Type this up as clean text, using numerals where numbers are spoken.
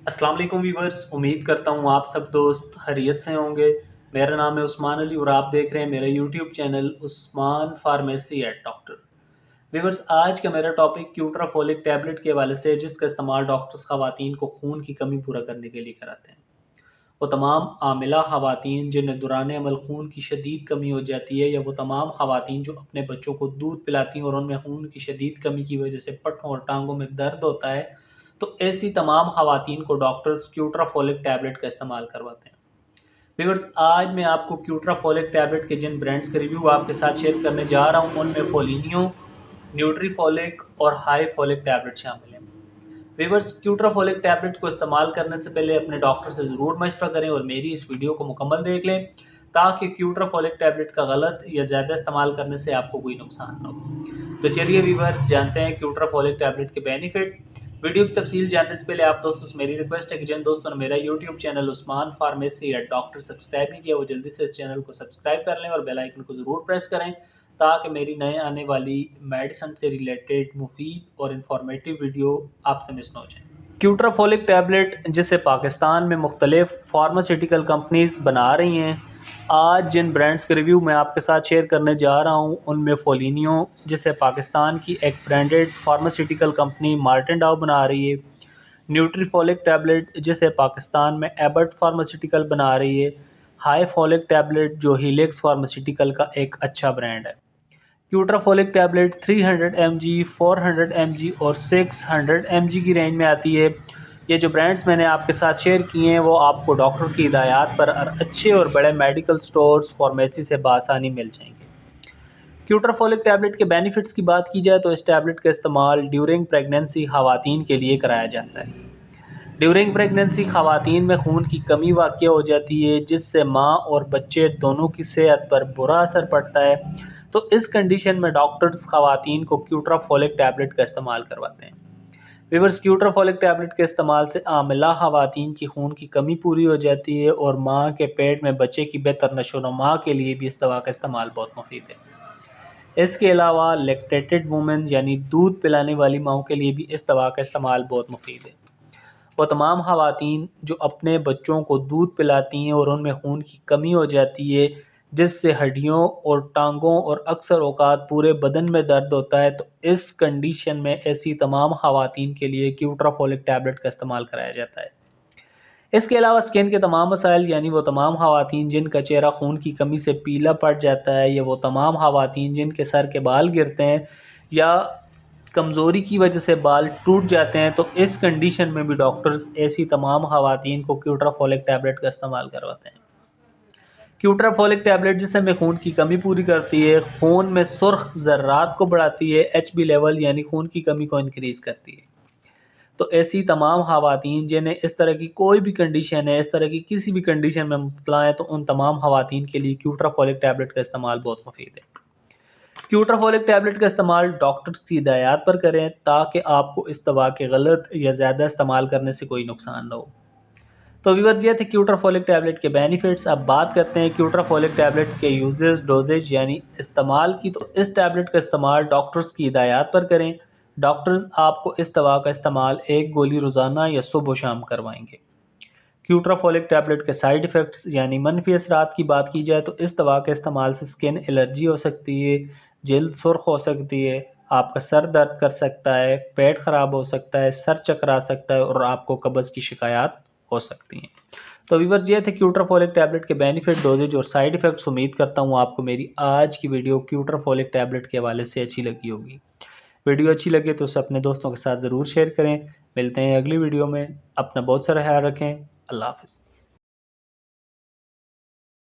अस्सलाम वालेकुम वीवर्स, उम्मीद करता हूँ आप सब दोस्त खैरियत से होंगे। मेरा नाम है उस्मान अली और आप देख रहे हैं मेरा YouTube channel Usman pharmacy at doctor. Viewers, आज का मेरा टॉपिक क्यूट्राफोलिक टैबलेट के हवाले से, जिसका इस्तेमाल डॉक्टर्स ख़वातीन को खून की कमी पूरा करने के लिए कराते हैं। वो तमाम आमिला ख़वातीन जिन्हें दौरान अमल खून की शदीद कमी हो जाती है, या वो तमाम ख़वातीन जो अपने बच्चों को दूध पिलाती हैं और उनमें खून की शदीद कमी की वजह से पट्टों और टांगों में दर्द होता है, तो ऐसी तमाम ख़वातीन को डॉक्टर्स क्यूट्राफोलिक टैबलेट का इस्तेमाल करवाते हैं। व्यूअर्स, आज मैं आपको क्यूट्राफोलिक टैबलेट के जिन ब्रांड्स के रिव्यू आपके साथ शेयर करने जा रहा हूँ, उनमें फोलिनियो, न्यूट्रीफोलिक और हाई फोलिक टैबलेट शामिल हैं। व्यूअर्स, क्यूट्राफोलिक टैबलेट को इस्तेमाल करने से पहले अपने डॉक्टर से ज़रूर मशवरा करें और मेरी इस वीडियो को मुकम्मल देख लें, ताकि क्यूट्राफोलिक टैबलेट का गलत या ज़्यादा इस्तेमाल करने से आपको कोई नुकसान ना हो। तो चलिए व्यूअर्स, जानते हैं क्यूट्राफोलिक टैबलेट के बेनिफिट। वीडियो की तफसील जानने से पहले आप दोस्तों से मेरी रिक्वेस्ट है कि जिन दोस्तों ने मेरा YouTube channel Usman pharmacy at doctor subscribe नहीं किया, वो जल्दी से इस चैनल को सब्सक्राइब कर लें और बेल आइकन को ज़रूर प्रेस करें, ताकि मेरी नए आने वाली मेडिसिन से रिलेटेड मुफीद और इंफॉर्मेटिव वीडियो आपसे मिस ना हो जाए। क्यूट्राफोलिक टैबलेट, जिसे पाकिस्तान में मुख्तलिफ फार्मास्यूटिकल कंपनीज बना रही हैं, आज जिन ब्रांड्स के रिव्यू मैं आपके साथ शेयर करने जा रहा हूं, उनमें फोलिनियो, जिसे पाकिस्तान की एक ब्रांडेड फार्मास्यूटिकल कंपनी मार्टेन डाउ बना रही है, न्यूट्रीफोलिक टैबलेट, जिसे पाकिस्तान में एबट फार्मास्यूटिकल बना रही है, हाई फोलिक टैबलेट, जो हीलेक्स फार्मास्यूटिकल का एक अच्छा ब्रांड है। क्यूट्राफोलिक टैबलेट 300 mg, 400 mg और 600 mg की रेंज में आती है। ये जो ब्रांड्स मैंने आपके साथ शेयर किए हैं, वो आपको डॉक्टर की हिदायत पर अच्छे और बड़े मेडिकल स्टोर्स, फार्मेसी से बआसानी मिल जाएंगे। क्यूट्राफोलिक टैबलेट के बेनिफिट्स की बात की जाए तो इस टैबलेट का इस्तेमाल ड्यूरिंग प्रेगनेंसी ख़वातीन के लिए कराया जाता है। ड्यूरिंग प्रेगनेंसी ख़वातीन में खून की कमी वाक़या हो जाती है, जिससे माँ और बच्चे दोनों की सेहत पर बुरा असर पड़ता है। तो इस कंडीशन में डॉक्टर्स ख़वातीन को क्यूट्राफोलिक टैबलेट का इस्तेमाल करवाते हैं। व्यूअर्स, क्यूट्राफोलिक टैबलेट के इस्तेमाल से आमिला ख़वातीन की खून की कमी पूरी हो जाती है और माँ के पेट में बच्चे की बेहतर नशोनुमा के लिए भी इस दवा का इस्तेमाल बहुत मुफीद है। इसके अलावा लैक्टेटेड वुमेन, यानी दूध पिलाने वाली माओं के लिए भी इस दवा का इस्तेमाल बहुत मुफीद है। वो तमाम ख़वातीन जो अपने बच्चों को दूध पिलाती हैं और उनमें खून की कमी हो जाती है, जिससे हड्डियों और टांगों और अक्सर औकात पूरे बदन में दर्द होता है, तो इस कंडीशन में ऐसी तमाम ख़वातीन के लिए क्यूट्राफोलिक टैबलेट का इस्तेमाल कराया जाता है। इसके अलावा स्किन के तमाम मसाइल, यानी वो तमाम ख़वातीन जिनका चेहरा खून की कमी से पीला पड़ जाता है, या वो तमाम ख़वातीन जिनके सर के बाल गिरते हैं या कमज़ोरी की वजह से बाल टूट जाते हैं, तो इस कंडीशन में भी डॉक्टर्स ऐसी तमाम ख़वातीन को क्यूट्राफोलिक टैबलेट का इस्तेमाल करवाते हैं। क्यूट्राफोलिक टैबलेट जिसमें खून की कमी पूरी करती है, खून में सुर्ख ज़र्रात को बढ़ाती है, HB लेवल यानी खून की कमी को इंक्रीज़ करती है। तो ऐसी तमाम ख़वातीन जिन्हें इस तरह की कोई भी कंडीशन है, इस तरह की किसी भी कंडीशन में मुब्तला है, तो उन तमाम ख़वातीन के लिए क्यूट्राफोलिक टैबलेट का इस्तेमाल बहुत मुफीद है। क्यूट्राफोलिक टैबलेट का इस्तेमाल डॉक्टर्स की हिदायत पर करें, ताकि आपको इस दवा के गलत या ज़्यादा इस्तेमाल करने से कोई नुकसान ना हो। तो व्यूअर्स, ये थे क्यूट्राफोलिक टैबलेट के बेनिफिट्स। अब बात करते हैं क्यूट्राफोलिक टैबलेट के यूजेस, डोजेज यानी इस्तेमाल की। तो इस टैबलेट का इस्तेमाल डॉक्टर्स की हिदायत पर करें। डॉक्टर्स आपको इस दवा का इस्तेमाल एक गोली रोज़ाना या सुबह शाम करवाएंगे। क्यूट्राफोलिक टैबलेट के साइड इफ़ेक्ट्स यानी मनफी असरात की बात की जाए, तो इस दवा के इस्तेमाल से स्किन एलर्जी हो सकती है, जल्द सुर्ख हो सकती है, आपका सर दर्द कर सकता है, पेट ख़राब हो सकता है, सर चकरा सकता है और आपको कब्ज़ की शिकायत हो सकती हैं। तो व्यूअर्स, ये थे क्यूट्राफोलिक टैबलेट के बेनिफिट, डोजेज और साइड इफ़ेक्ट्स। उम्मीद करता हूँ आपको मेरी आज की वीडियो क्यूट्राफोलिक टैबलेट के हवाले से अच्छी लगी होगी। वीडियो अच्छी लगे तो उसे अपने दोस्तों के साथ ज़रूर शेयर करें। मिलते हैं अगली वीडियो में। अपना बहुत सारा ख्याल रखें। अल्लाह हाफ़िज़।